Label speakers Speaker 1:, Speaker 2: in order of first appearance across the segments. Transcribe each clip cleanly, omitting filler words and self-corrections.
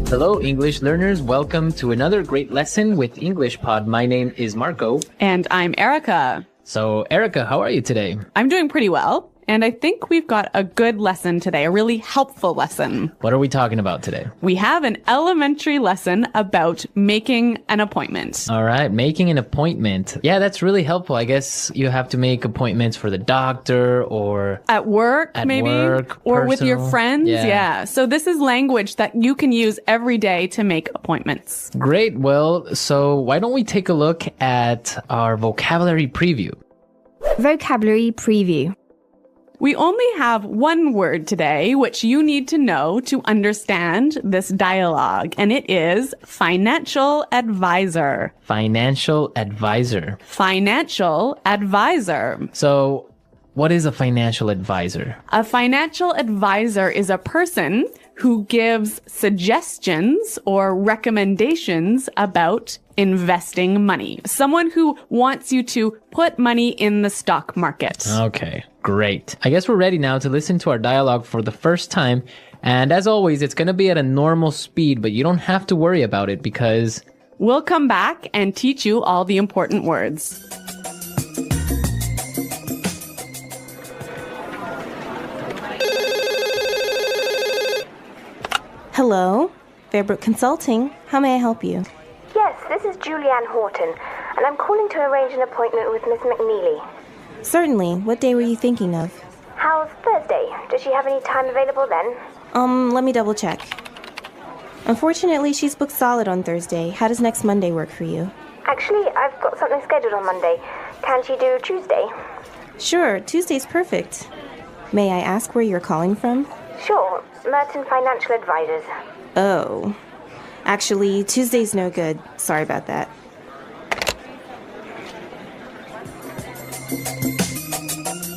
Speaker 1: Hello, English learners. Welcome to another great lesson with English Pod. My name is Marco.
Speaker 2: And I'm Erica.
Speaker 1: So, Erica, how are you today?
Speaker 2: I'm doing pretty well. And I think we've got a good lesson today, a really helpful lesson.
Speaker 1: What are we talking about today?
Speaker 2: We have an elementary lesson about making an appointment.
Speaker 1: All right, making an appointment. Yeah, that's really helpful. I guess you have to make appointments for the doctor or
Speaker 2: at work, maybe, or with your friends. Yeah. So this is language that you can use every day to make appointments.
Speaker 1: Great. Well, so why don't we take a look at our vocabulary preview?
Speaker 3: Vocabulary preview.
Speaker 2: We only have one word today, which you need to know to understand this dialogue, and it is financial advisor.
Speaker 1: Financial advisor.
Speaker 2: Financial advisor.
Speaker 1: So, what is a financial advisor?
Speaker 2: A financial advisor is a person who gives suggestions or recommendations about investing money. Someone who wants you to put money in the stock market.
Speaker 1: Okay, great. I guess we're ready now to listen to our dialogue for the first time. And as always, it's going to be at a normal speed, but you don't have to worry about it because
Speaker 2: we'll come back and teach you all the important words.
Speaker 3: Hello, Fairbrook Consulting. How may I help you?
Speaker 4: Yes, this is Julianne Horton, and I'm calling to arrange an appointment with Miss McNeely.
Speaker 3: Certainly. What day were you thinking of?
Speaker 4: How's Thursday? Does she have any time available then?
Speaker 3: Let me double check. Unfortunately, she's booked solid on Thursday. How does next Monday work for you?
Speaker 4: Actually, I've got something scheduled on Monday. Can she do Tuesday?
Speaker 3: Sure, Tuesday's perfect. May I ask where you're calling from?
Speaker 4: Sure, Merton Financial Advisors.
Speaker 3: Oh. Actually, Tuesday's no good. Sorry about that.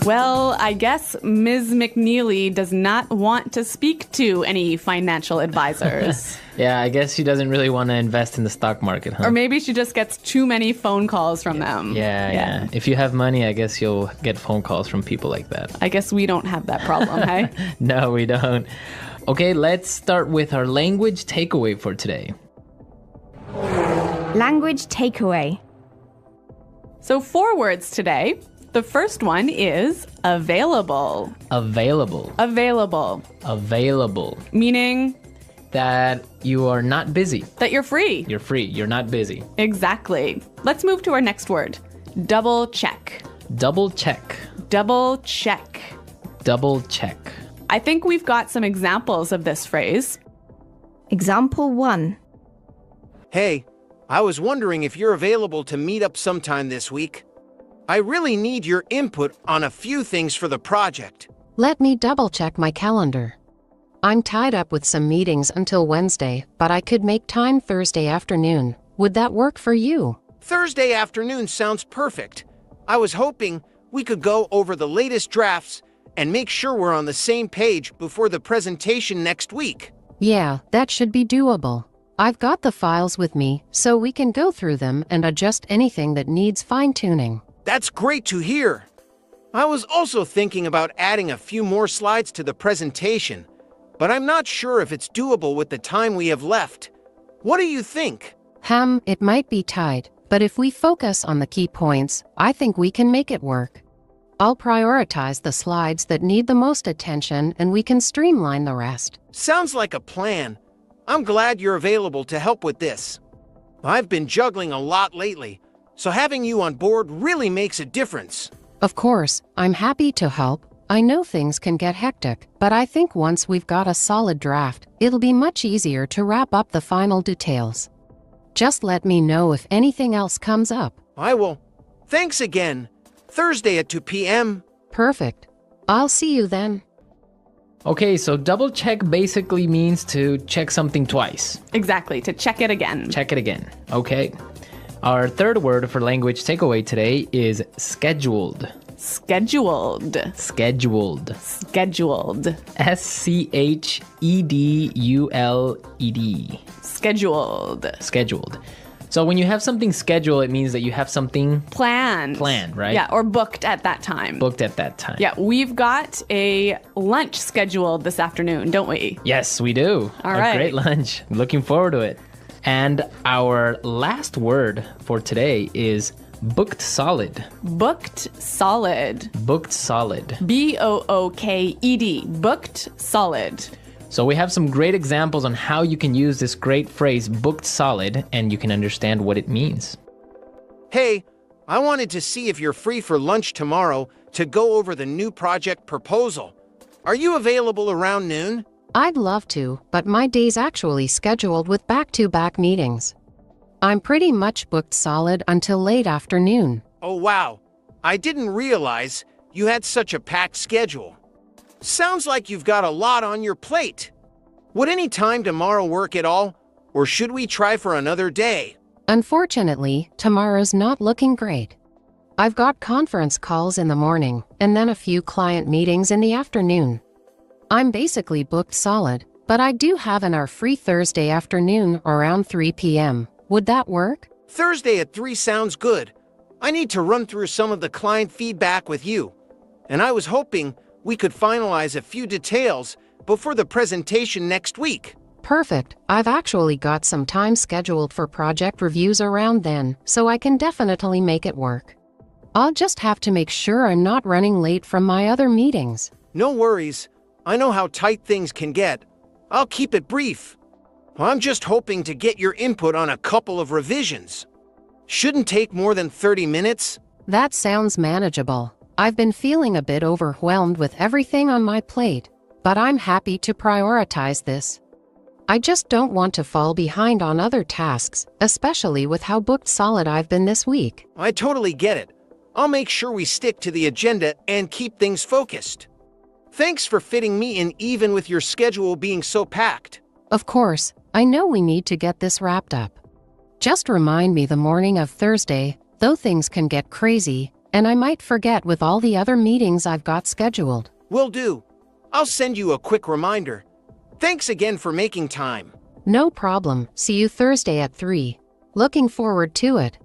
Speaker 2: Well, I guess Ms. McNeely does not want to speak to any financial advisors.
Speaker 1: Yeah, I guess she doesn't really want to invest in the stock market, huh?
Speaker 2: Or maybe she just gets too many phone calls from them.
Speaker 1: Yeah. If you have money, I guess you'll get phone calls from people like that.
Speaker 2: I guess we don't have that problem, hey?
Speaker 1: No, we don't. Okay, let's start with our language takeaway for today.
Speaker 3: Language takeaway.
Speaker 2: So 4 words today. The first one is available.
Speaker 1: Available.
Speaker 2: Available.
Speaker 1: Available.
Speaker 2: Meaning
Speaker 1: that you are not busy.
Speaker 2: That you're free.
Speaker 1: You're free. You're not busy.
Speaker 2: Exactly. Let's move to our next word. Double check.
Speaker 1: Double check.
Speaker 2: Double check.
Speaker 1: Double check.
Speaker 2: I think we've got some examples of this phrase.
Speaker 3: Example 1.
Speaker 5: Hey, I was wondering if you're available to meet up sometime this week. I really need your input on a few things for the project.
Speaker 6: Let me double-check my calendar. I'm tied up with some meetings until Wednesday, but I could make time Thursday afternoon. Would that work for you?
Speaker 5: Thursday afternoon sounds perfect. I was hoping we could go over the latest drafts and make sure we're on the same page before the presentation next week.
Speaker 6: Yeah, that should be doable. I've got the files with me, so we can go through them and adjust anything that needs fine-tuning.
Speaker 5: That's great to hear. I was also thinking about adding a few more slides to the presentation, but I'm not sure if it's doable with the time we have left. What do you think?
Speaker 6: It might be tight, but if we focus on the key points, I think we can make it work. I'll prioritize the slides that need the most attention and we can streamline the rest.
Speaker 5: Sounds like a plan. I'm glad you're available to help with this. I've been juggling a lot lately, so having you on board really makes a difference.
Speaker 6: Of course, I'm happy to help. I know things can get hectic, but I think once we've got a solid draft, it'll be much easier to wrap up the final details. Just let me know if anything else comes up.
Speaker 5: I will. Thanks again. Thursday at 2 p.m.
Speaker 6: Perfect. I'll see you then.
Speaker 1: Okay, so double check basically means to check something twice.
Speaker 2: Exactly, to check it again.
Speaker 1: Check it again. Okay. Our third word for language takeaway today is scheduled.
Speaker 2: Scheduled.
Speaker 1: Scheduled.
Speaker 2: Scheduled.
Speaker 1: Scheduled.
Speaker 2: Scheduled.
Speaker 1: Scheduled. So when you have something scheduled, it means that you have something
Speaker 2: Planned.
Speaker 1: planned, right?
Speaker 2: Yeah, or booked at that time.
Speaker 1: Booked at that time.
Speaker 2: Yeah, we've got a lunch scheduled this afternoon, don't we?
Speaker 1: Yes, we do.
Speaker 2: All
Speaker 1: a
Speaker 2: right.
Speaker 1: great lunch. Looking forward to it. And our last word for today is booked solid.
Speaker 2: Booked solid.
Speaker 1: Booked solid.
Speaker 2: B-O-O-K-E-D. Booked solid.
Speaker 1: So we have some great examples on how you can use this great phrase booked solid, and you can understand what it means.
Speaker 5: Hey, I wanted to see if you're free for lunch tomorrow to go over the new project proposal. Are you available around noon?
Speaker 6: I'd love to, but my day's actually scheduled with back-to-back meetings. I'm pretty much booked solid until late afternoon.
Speaker 5: Oh wow, I didn't realize you had such a packed schedule. Sounds like you've got a lot on your plate. Would any time tomorrow work at all, or should we try for another day?
Speaker 6: Unfortunately, tomorrow's not looking great. I've got conference calls in the morning, and then a few client meetings in the afternoon. I'm basically booked solid, but I do have an hour free Thursday afternoon around 3 p.m. Would that work?
Speaker 5: Thursday at 3 sounds good. I need to run through some of the client feedback with you, and I was hoping we could finalize a few details before the presentation next week.
Speaker 6: Perfect. I've actually got some time scheduled for project reviews around then, so I can definitely make it work. I'll just have to make sure I'm not running late from my other meetings.
Speaker 5: No worries. I know how tight things can get. I'll keep it brief. I'm just hoping to get your input on a couple of revisions. Shouldn't take more than 30 minutes.
Speaker 6: That sounds manageable. I've been feeling a bit overwhelmed with everything on my plate, but I'm happy to prioritize this. I just don't want to fall behind on other tasks, especially with how booked solid I've been this week.
Speaker 5: I totally get it. I'll make sure we stick to the agenda and keep things focused. Thanks for fitting me in even with your schedule being so packed.
Speaker 6: Of course, I know we need to get this wrapped up. Just remind me the morning of Thursday, though things can get crazy, and I might forget with all the other meetings I've got scheduled.
Speaker 5: Will do. I'll send you a quick reminder. Thanks again for making time.
Speaker 6: No problem. See you Thursday at 3. Looking forward to it.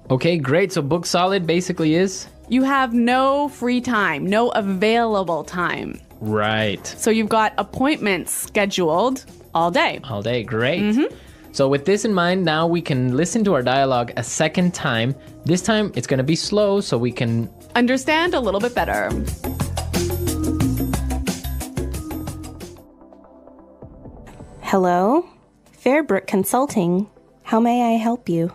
Speaker 1: Okay, great. So booked solid basically is?
Speaker 2: You have no free time, no available time.
Speaker 1: Right.
Speaker 2: So you've got appointments scheduled all day.
Speaker 1: All day, great. So with this in mind, now we can listen to our dialogue a second time. This time it's going to be slow so we can
Speaker 2: Understand a little bit better.
Speaker 3: Hello? Fairbrook Consulting. How may I help you?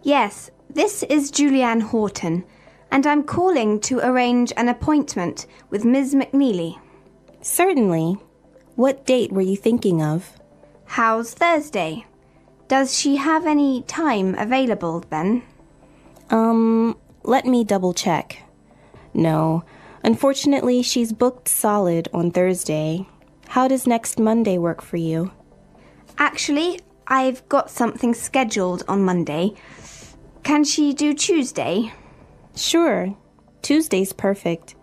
Speaker 4: Yes, this is Julianne Horton, and I'm calling to arrange an appointment with Ms. McNeely.
Speaker 3: Certainly. What date were you thinking of?
Speaker 4: How's Thursday? Does she have any time available then?
Speaker 3: Let me double check. No, unfortunately, she's booked solid on Thursday. How does next Monday work for you?
Speaker 4: Actually, I've got something scheduled on Monday. Can she do Tuesday?
Speaker 3: Sure. Tuesday's perfect.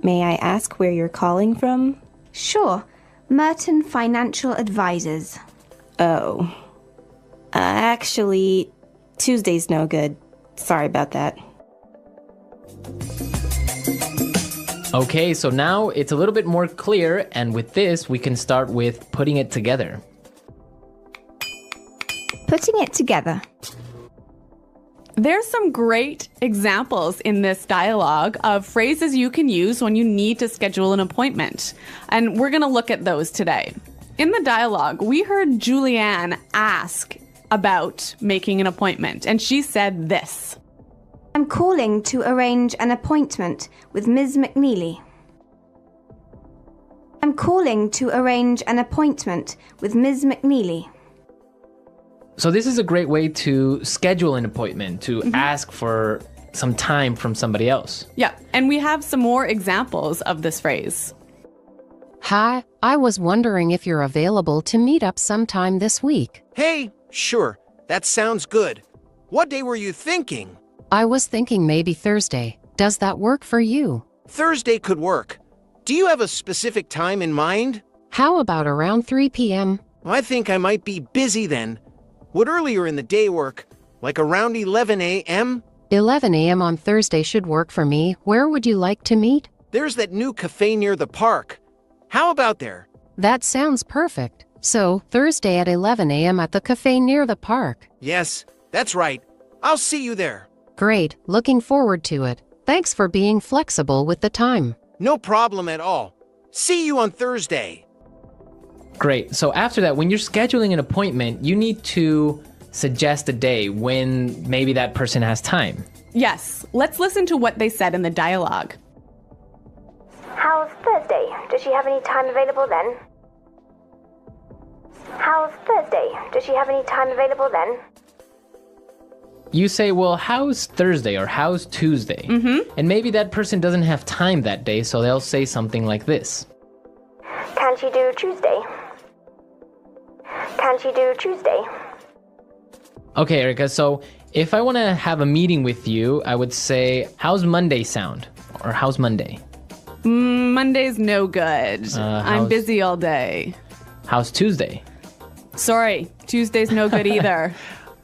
Speaker 3: May I ask where you're calling from?
Speaker 4: Sure. Merton Financial Advisors.
Speaker 3: Oh. Actually, Tuesday's no good. Sorry about that.
Speaker 1: Okay, so now it's a little bit more clear, and with this, we can start with putting it together.
Speaker 4: Putting it together.
Speaker 2: There's some great examples in this dialogue of phrases you can use when you need to schedule an appointment. And we're going to look at those today. In the dialogue, we heard Julianne ask about making an appointment, and she said this.
Speaker 4: I'm calling to arrange an appointment with Ms. McNeely. I'm calling to arrange an appointment with Ms. McNeely.
Speaker 1: So this is a great way to schedule an appointment, to ask for some time from somebody else.
Speaker 2: Yeah, and we have some more examples of this phrase.
Speaker 6: Hi, I was wondering if you're available to meet up sometime this week.
Speaker 5: Hey, sure, that sounds good. What day were you thinking?
Speaker 6: I was thinking maybe Thursday. Does that work for you?
Speaker 5: Thursday could work. Do you have a specific time in mind?
Speaker 6: How about around 3 p.m.?
Speaker 5: I think I might be busy then. Would earlier in the day work, like around 11 a.m.?
Speaker 6: 11 a.m. on Thursday should work for me. Where would you like to meet?
Speaker 5: There's that new cafe near the park. How about there?
Speaker 6: That sounds perfect. So, Thursday at 11 a.m. at the cafe near the park.
Speaker 5: Yes, that's right. I'll see you there.
Speaker 6: Great, looking forward to it. Thanks for being flexible with the time.
Speaker 5: No problem at all. See you on Thursday.
Speaker 1: Great. So after that, when you're scheduling an appointment, you need to suggest a day when maybe that person has time.
Speaker 2: Yes, let's listen to what they said in the dialogue.
Speaker 7: How's Thursday? Does she have any time available then? How's Thursday? Does she have any time available then?
Speaker 1: You say, well, how's Thursday or how's Tuesday? And maybe that person doesn't have time that day, so they'll say something like this.
Speaker 7: Can she do Tuesday? Can she do Tuesday?
Speaker 1: Okay, Erica, so if I want to have a meeting with you, I would say, how's Monday sound? Or how's Monday?
Speaker 2: Monday's no good. I'm
Speaker 1: how's-
Speaker 2: busy all day.
Speaker 1: How's Tuesday?
Speaker 2: Sorry, Tuesday's no good either.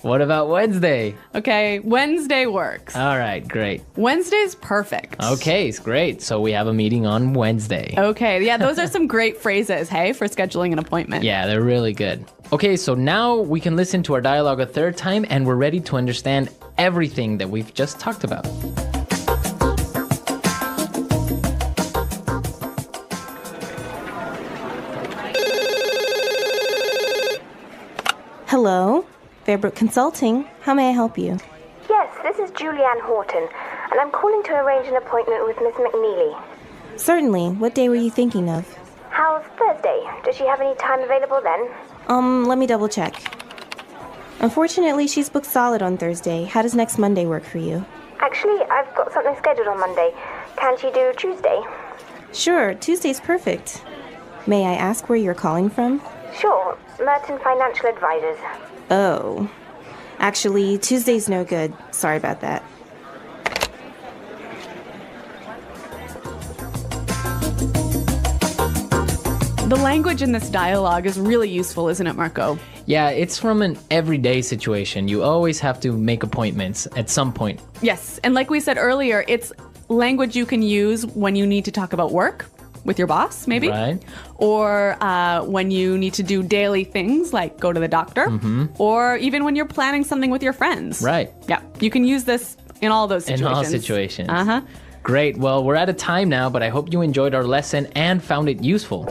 Speaker 1: What about Wednesday?
Speaker 2: Okay, Wednesday works.
Speaker 1: All right, great.
Speaker 2: Wednesday's perfect.
Speaker 1: Okay, it's great. So we have a meeting on Wednesday.
Speaker 2: Okay, yeah, those are some great phrases, hey, for scheduling an appointment.
Speaker 1: Yeah, they're really good. Okay, so now we can listen to our dialogue a third time and we're ready to understand everything that we've just talked about.
Speaker 3: Hello, Fairbrook Consulting. How may I help you?
Speaker 7: Yes, this is Julianne Horton, and I'm calling to arrange an appointment with Miss McNeely.
Speaker 3: Certainly. What day were you thinking of?
Speaker 7: How's Thursday? Does she have any time available then?
Speaker 3: Let me double check. Unfortunately, she's booked solid on Thursday. How does next Monday work for you?
Speaker 7: Actually, I've got something scheduled on Monday. Can she do Tuesday?
Speaker 3: Sure, Tuesday's perfect. May I ask where you're calling from?
Speaker 7: Sure, Merton Financial Advisors.
Speaker 3: Oh. Actually, Tuesday's no good. Sorry about that.
Speaker 2: The language in this dialogue is really useful, isn't it, Marco?
Speaker 1: Yeah, it's from an everyday situation. You always have to make appointments at some point.
Speaker 2: Yes, and like we said earlier, it's language you can use when you need to talk about work with your boss, maybe.
Speaker 1: Right.
Speaker 2: Or when you need to do daily things like go to the doctor. Or even when you're planning something with your friends.
Speaker 1: Right.
Speaker 2: Yeah, you can use this in all those situations.
Speaker 1: In all situations.
Speaker 2: Uh-huh.
Speaker 1: Great. Well, we're out of time now, but I hope you enjoyed our lesson and found it useful.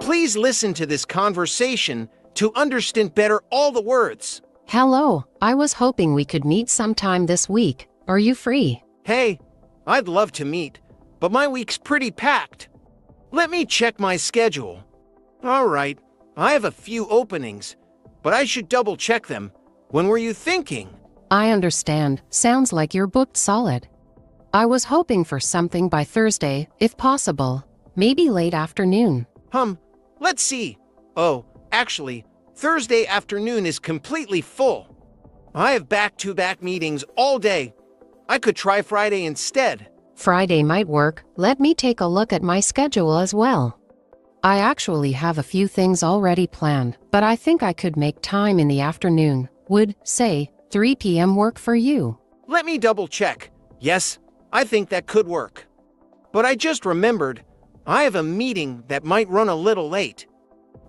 Speaker 5: Please listen to this conversation to understand better all the words.
Speaker 6: Hello, I was hoping we could meet sometime this week. Are you free?
Speaker 5: Hey, I'd love to meet, but my week's pretty packed. Let me check my schedule. All right, I have a few openings, but I should double check them. When were you thinking?
Speaker 6: I understand. Sounds like you're booked solid. I was hoping for something by Thursday, if possible. Maybe late afternoon.
Speaker 5: Let's see. Oh, actually, Thursday afternoon is completely full. I have back-to-back meetings all day. I could try Friday instead.
Speaker 6: Friday might work. Let me take a look at my schedule as well. I actually have a few things already planned, but I think I could make time in the afternoon. Would, say, 3 p.m. work for you?
Speaker 5: Let me double check. Yes, I think that could work. But I just remembered, I have a meeting that might run a little late.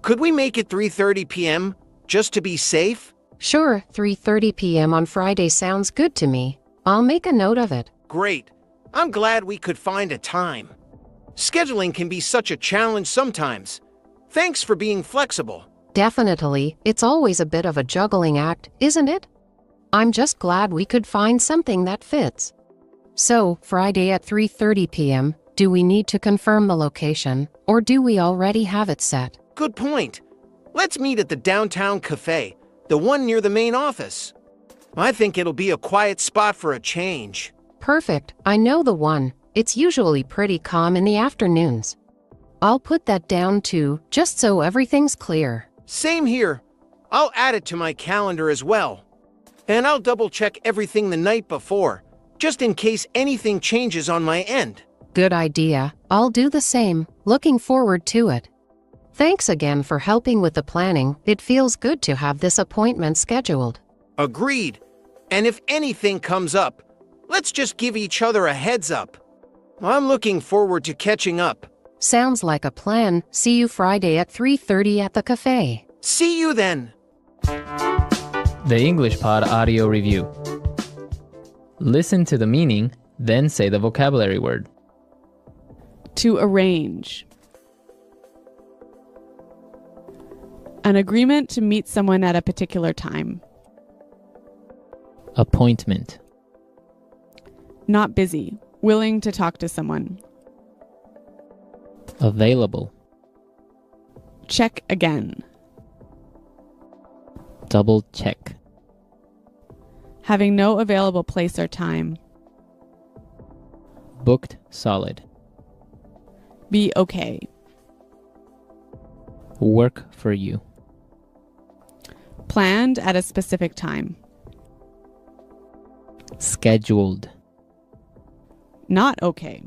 Speaker 5: Could we make it 3:30 p.m. just to be safe?
Speaker 6: Sure, 3:30 p.m. on Friday sounds good to me. I'll make a note of it.
Speaker 5: Great. I'm glad we could find a time. Scheduling can be such a challenge sometimes. Thanks for being flexible.
Speaker 6: Definitely, it's always a bit of a juggling act, isn't it? I'm just glad we could find something that fits. So, Friday at 3:30 p.m., do we need to confirm the location, or do we already have it set?
Speaker 5: Good point. Let's meet at the downtown cafe, the one near the main office. I think it'll be a quiet spot for a change.
Speaker 6: Perfect, I know the one. It's usually pretty calm in the afternoons. I'll put that down too, just so everything's clear.
Speaker 5: Same here. I'll add it to my calendar as well. And I'll double check everything the night before, just in case anything changes on my end.
Speaker 6: Good idea. I'll do the same. Looking forward to it. Thanks again for helping with the planning. It feels good to have this appointment scheduled.
Speaker 5: Agreed. And if anything comes up, let's just give each other a heads up. I'm looking forward to catching up.
Speaker 6: Sounds like a plan. See you Friday at 3:30 at the cafe.
Speaker 5: See you then.
Speaker 1: The English Pod Audio Review. Listen to the meaning, then say the vocabulary word.
Speaker 2: To arrange. An agreement to meet someone at a particular time.
Speaker 1: Appointment.
Speaker 2: Not busy. Willing to talk to someone.
Speaker 1: Available.
Speaker 2: Check again.
Speaker 1: Double check.
Speaker 2: Having no available place or time.
Speaker 1: Booked solid.
Speaker 2: Be okay.
Speaker 1: Work for you.
Speaker 2: Planned at a specific time.
Speaker 1: Scheduled.
Speaker 2: Not okay.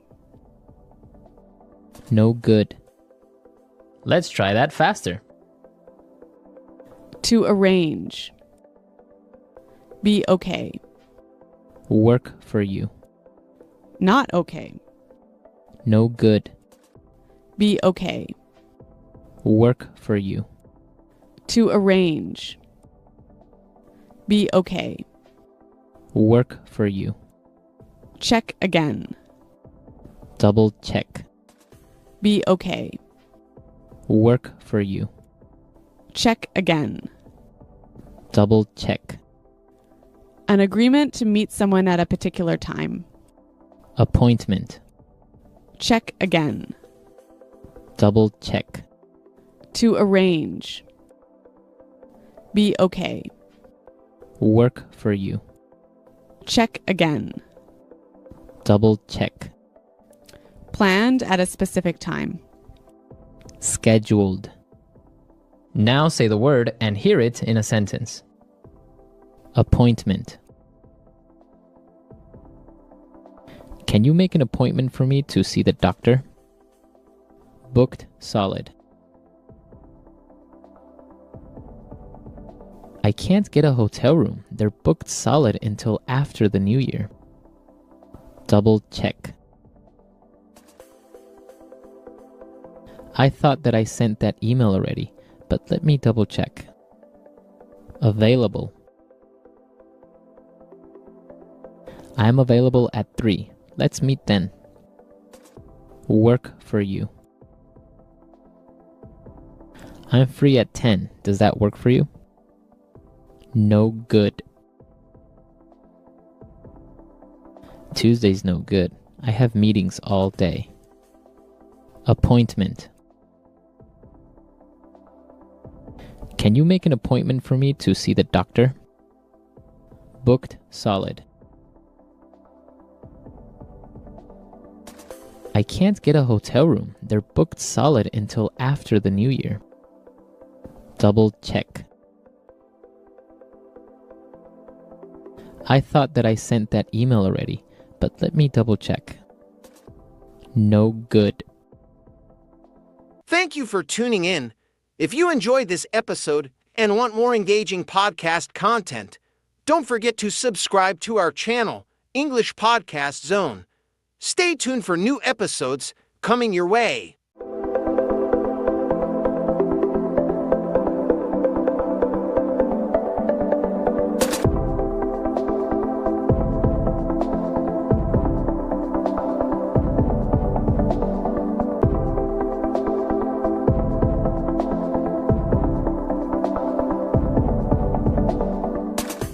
Speaker 1: No good. Let's try that faster.
Speaker 2: To arrange. Be okay.
Speaker 1: Work for you.
Speaker 2: Not okay.
Speaker 1: No good.
Speaker 2: Be okay.
Speaker 1: Work for you.
Speaker 2: To arrange. Be okay.
Speaker 1: Work for you.
Speaker 2: Check again.
Speaker 1: Double check.
Speaker 2: Be okay.
Speaker 1: Work for you.
Speaker 2: Check again.
Speaker 1: Double check.
Speaker 2: An agreement to meet someone at a particular time.
Speaker 1: Appointment.
Speaker 2: Check again.
Speaker 1: Double check.
Speaker 2: To arrange. Be okay.
Speaker 1: Work for you.
Speaker 2: Check again.
Speaker 1: Double check.
Speaker 2: Planned at a specific time.
Speaker 1: Scheduled. Now say the word and hear it in a sentence. Appointment. Can you make an appointment for me to see the doctor? Booked solid. I can't get a hotel room. They're booked solid until after the new year. Double check. I thought that I sent that email already, but let me double check. Available. I'm available at 3. Let's meet then. Work for you. I'm free at 10. Does that work for you? No good. Tuesday's no good. I have meetings all day. Appointment. Can you make an appointment for me to see the doctor? Booked solid. I can't get a hotel room. They're booked solid until after the new year. Double check. I thought that I sent that email already, but let me double check. No good.
Speaker 5: Thank you for tuning in. If you enjoyed this episode and want more engaging podcast content, don't forget to subscribe to our channel, English Podcast Zone. Stay tuned for new episodes coming your way.